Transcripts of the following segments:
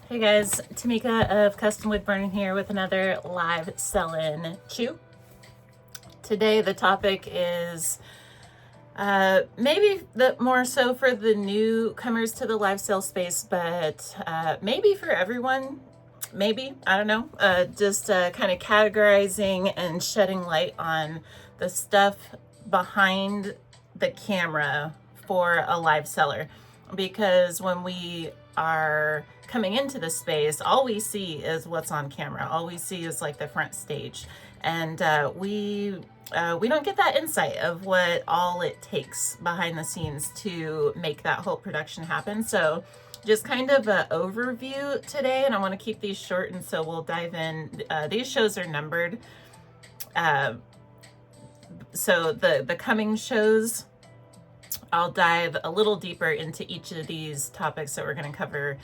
Hey guys, Tamika of Custom Wood Burning here with another live sell-in chew. Today the topic is maybe more so for the newcomers to the live sale space, but maybe for everyone. Maybe, I don't know, just kind of categorizing and shedding light on the stuff behind the camera for a live seller. Because when we are coming into the space, all we see is what's on camera. All we see is like the front stage. And we don't get that insight of what all it takes behind the scenes to make that whole production happen. So just kind of an overview today, and I want to keep these short, and so we'll dive in. These shows are numbered. So the coming shows, I'll dive a little deeper into each of these topics that we're going to cover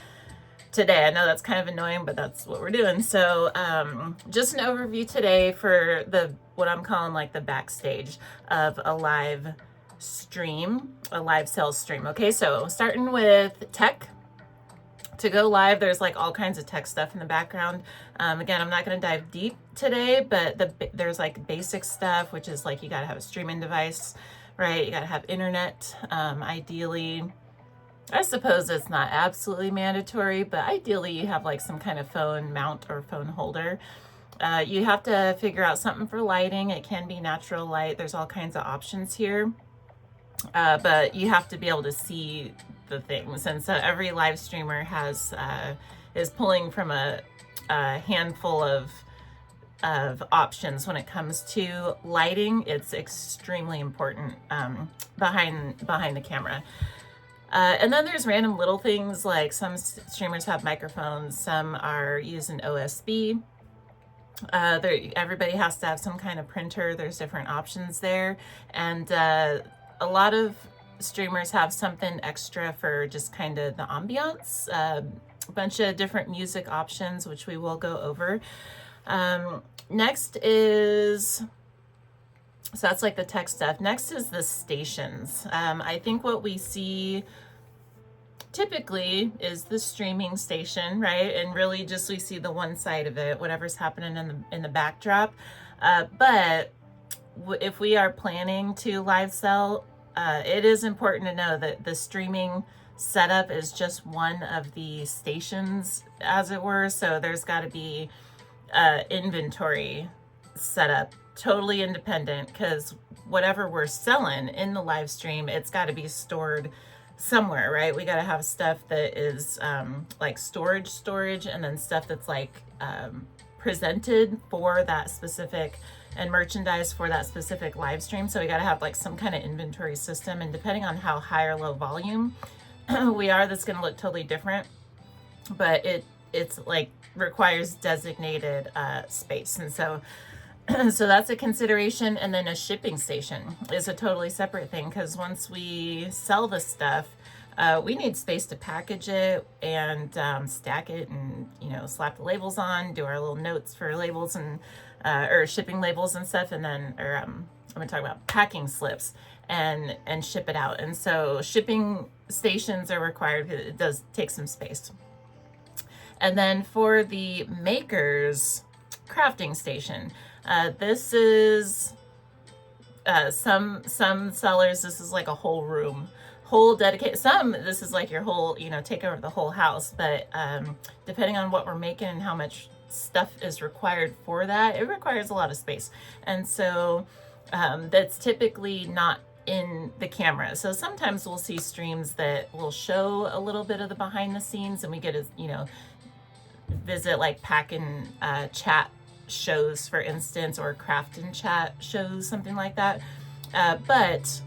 today. I know that's kind of annoying, but that's what we're doing. So just an overview today for what I'm calling like the backstage of a live stream, a live sales stream. Okay, so starting with tech. To go live, there's like all kinds of tech stuff in the background. Again, I'm not going to dive deep today, but there's like basic stuff, which is like you got to have a streaming device, right? You got to have internet, ideally. I suppose it's not absolutely mandatory, but ideally you have like some kind of phone mount or phone holder. You have to figure out something for lighting. It can be natural light. There's all kinds of options here, but you have to be able to see the things. And so every live streamer is pulling from a handful of options when it comes to lighting. It's extremely important behind the camera. And then there's random little things, like some streamers have microphones, some are using OSB. Everybody has to have some kind of printer. There's different options there. And a lot of streamers have something extra for just kind of the ambiance, a bunch of different music options, which we will go over. Next is, so that's like the tech stuff. Next is the stations. I think what we see typically is the streaming station, right? And really just we see the one side of it, whatever's happening in the backdrop. But if we are planning to live sell, it is important to know that the streaming setup is just one of the stations, as it were. So there's got to be inventory setup totally independent, because whatever we're selling in the live stream, it's got to be stored somewhere, right? We got to have stuff that is like storage, and then stuff that's like presented for that specific and merchandise for that specific live stream. So we got to have like some kind of inventory system, and depending on how high or low volume we are, that's going to look totally different, but it's like requires designated space. And so that's a consideration. And then a shipping station is a totally separate thing, because once we sell the stuff, we need space to package it and stack it, and slap the labels on, do our little notes for labels and or shipping labels and stuff, and then I'm gonna talk about packing slips and ship it out. And so shipping stations are required because it does take some space. And then for the makers, crafting station. This is some sellers, this is like a whole room, whole dedicated. Some, this is like your whole, take over the whole house. But depending on what we're making and how much stuff is required for that, it requires a lot of space. And so that's typically not in the camera. So sometimes we'll see streams that will show a little bit of the behind the scenes, and we get to, visit like pack and chat shows, for instance, or craft and chat shows, something like that. But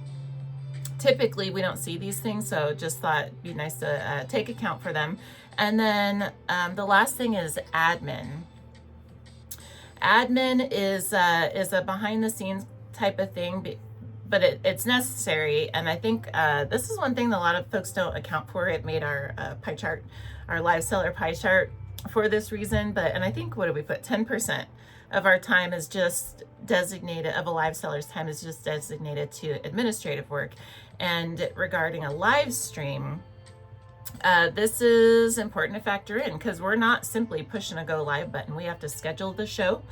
typically we don't see these things, so just thought it'd be nice to take account for them. And then the last thing is admin. Admin is a behind the scenes type of thing, but it's necessary. And I think this is one thing that a lot of folks don't account for. It made our pie chart, our live seller pie chart, for this reason. And I think, what did we put? 10% of our time is just designated, of a live seller's time is just designated to administrative work. And regarding a live stream, This is important to factor in because we're not simply pushing a go live button. We have to schedule the show,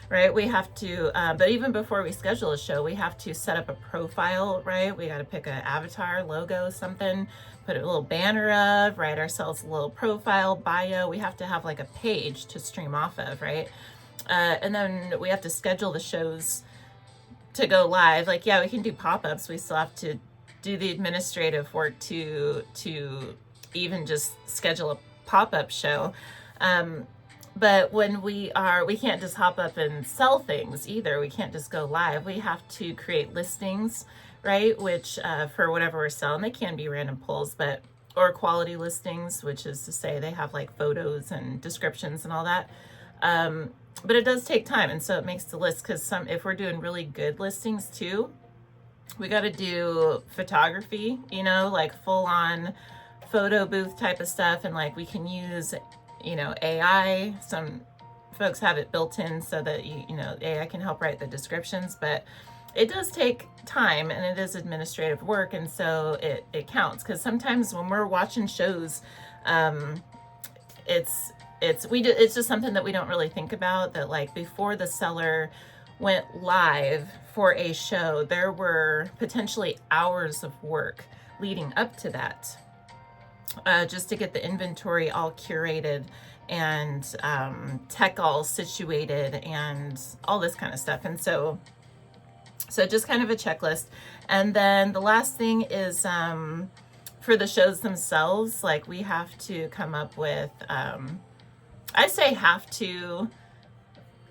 right? We have to, but even before we schedule a show, we have to set up a profile, right? We got to pick an avatar, logo, something, put a little banner of, write ourselves a little profile, bio. We have to have like a page to stream off of, right? And then we have to schedule the shows to go live. Like, yeah, we can do pop-ups. We still have to do the administrative work to even just schedule a pop-up show. But when we can't just hop up and sell things either. We can't just go live. We have to create listings, right? Which for whatever we're selling, they can be random pulls, or quality listings, which is to say they have like photos and descriptions and all that. But it does take time, and so it makes the list, because if we're doing really good listings too, we got to do photography, like full on photo booth type of stuff. And like we can use, AI. Some folks have it built in so that AI can help write the descriptions, but it does take time and it is administrative work. And so it counts, because sometimes when we're watching shows, it's just something that we don't really think about, that like before the seller went live for a show, there were potentially hours of work leading up to that, just to get the inventory all curated and tech all situated and all this kind of stuff. And so just kind of a checklist. And then the last thing is for the shows themselves, like we have to come up with, I say have to,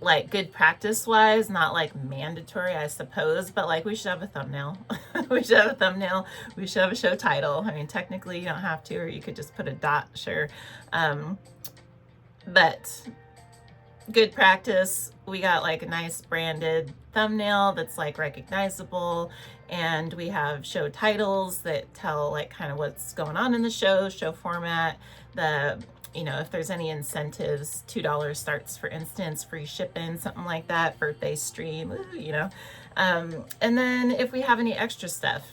like good practice wise, not like mandatory, I suppose, but like we should have a thumbnail. We should have a thumbnail. We should have a show title. I mean, technically you don't have to, or you could just put a dot, sure. But good practice, we got like a nice branded thumbnail that's like recognizable, and we have show titles that tell like kind of what's going on in the show format, if there's any incentives, $2 starts, for instance, free shipping, something like that, birthday stream, and then if we have any extra stuff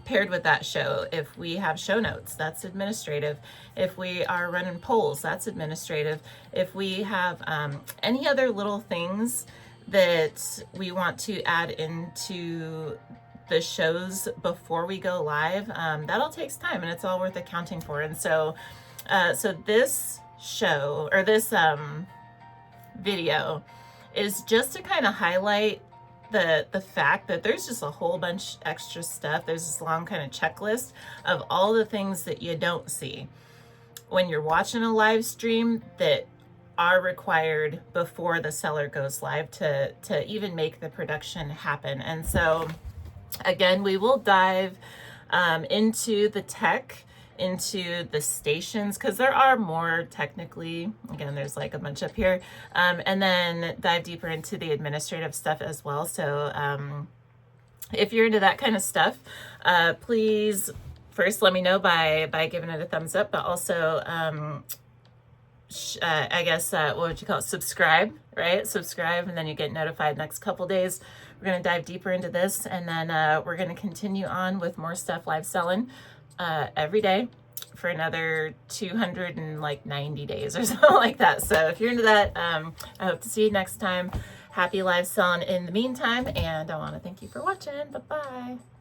paired with that show, if we have show notes, that's administrative. If we are running polls, that's administrative. If we have any other little things that we want to add into the shows before we go live, that all takes time, and it's all worth accounting for. And so this show, or this video, is just to kind of highlight the fact that there's just a whole bunch extra stuff. There's this long kind of checklist of all the things that you don't see when you're watching a live stream that are required before the seller goes live to even make the production happen. And so again, we will dive into the tech, into the stations, because there are more technically. Again, there's like a bunch up here, and then dive deeper into the administrative stuff as well. So if you're into that kind of stuff, please first let me know by giving it a thumbs up, but also I guess what would you call it, subscribe, right? Subscribe, and then you get notified next couple days. We're going to dive deeper into this, and then we're going to continue on with more stuff live selling every day for another 290 days or something like that. So if you're into that, I hope to see you next time. Happy live selling in the meantime, and I want to thank you for watching. Bye-bye.